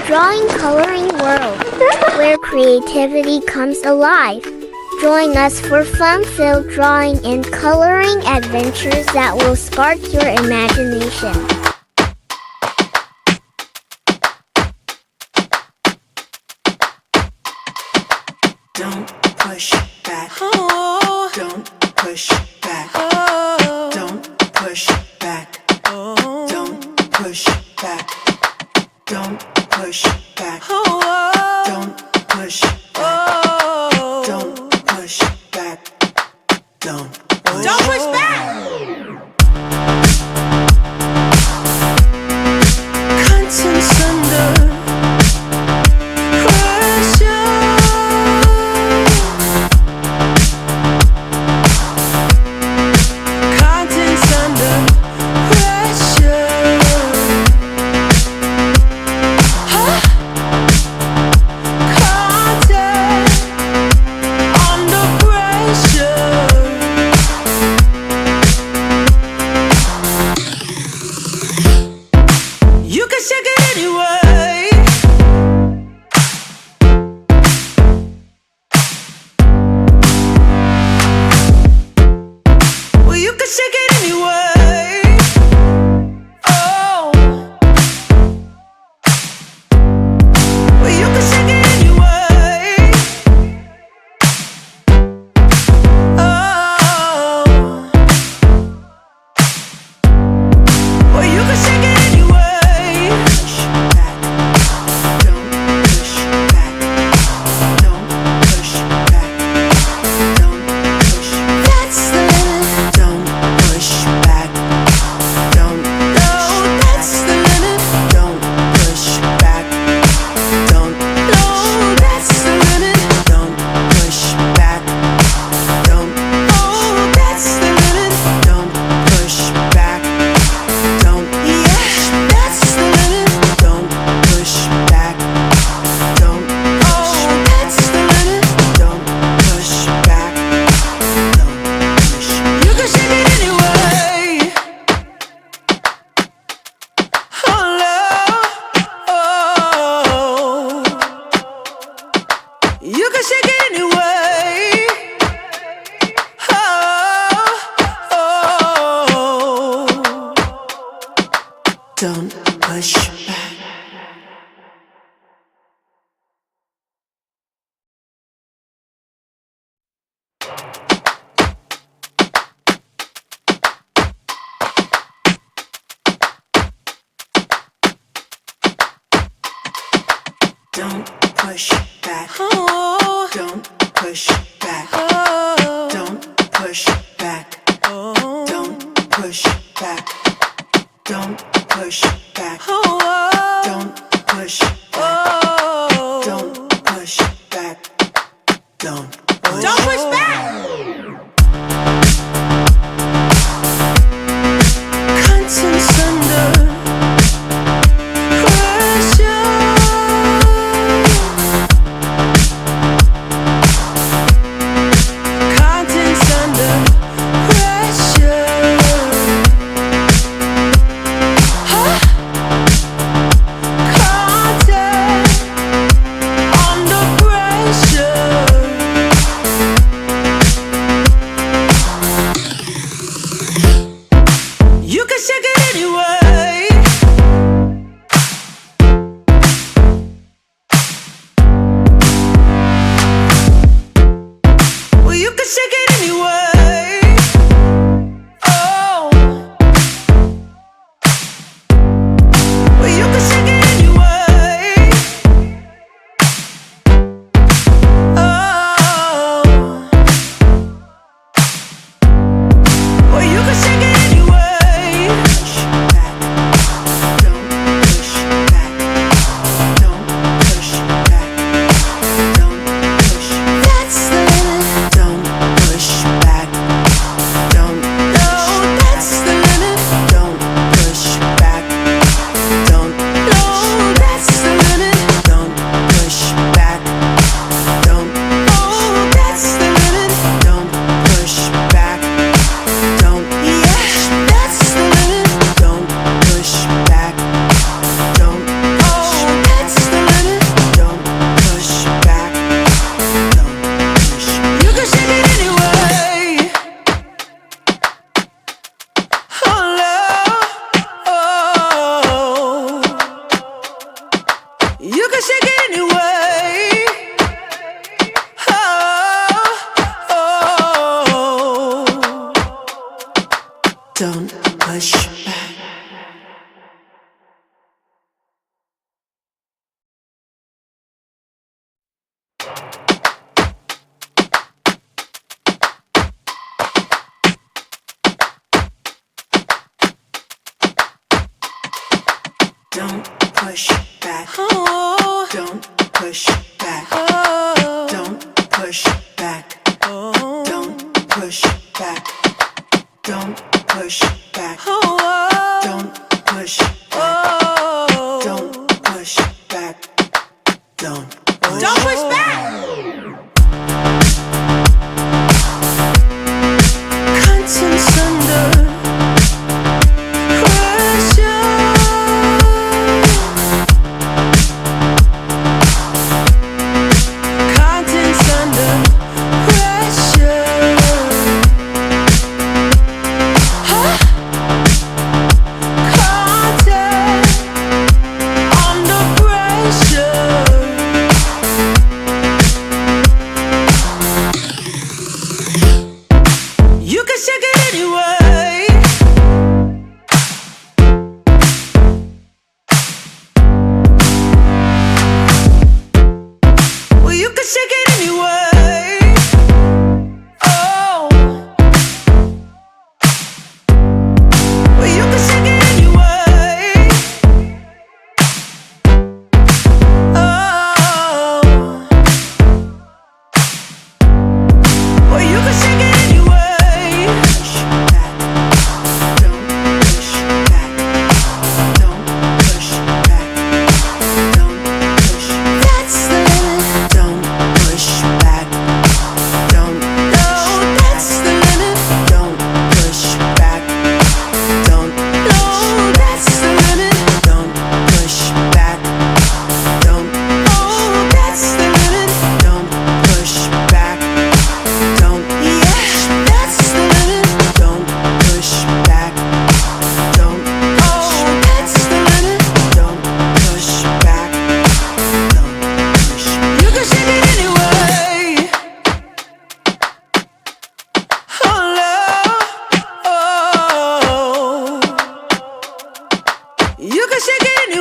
drawing coloring world, where creativity comes alive. Join us for fun-filled drawing and coloring adventures that will spark your imagination. Don't push back. Oh. Don't push back. Oh. Don't push back. Oh. Don't push back. Don't push back. Oh. Don't push back. Oh. Don't push back. Don't push back. Contents under don't push back. Don't push back. Oh. Don't push back. Oh. Don't push back. Oh. Don't push back. Don't push back. Oh. Don't push back. Oh. Don't push back. Don't push back. Contents under push back. Don't push back. Oh. Don't push back. Oh. Don't push back. Oh. Don't push back. Don't push back. Oh. Don't push back. Oh. Don't push back. Don't push back. Contents under pressure. Contents under pressure. Huh? Content under pressure. You can shake it anyway. Well, you can shake it anyway. Oh. Well, you can shake it anyway. Oh. Well, you can shake it anyway. Push back. Don't push back. Don't push back. Don't push. That's the limit. Don't push back. Don't. No, that's the limit. Don't push back. Don't. No, that's the limit. Don't push back. Don't. Oh, that's the limit. Don't push back. Don't. Yeah, that's the limit. Don't push back. Don't. Oh, that's the limit. Don't push back. Don't push. You can shake it anyway. Oh, love. Oh. You can shake it anyway.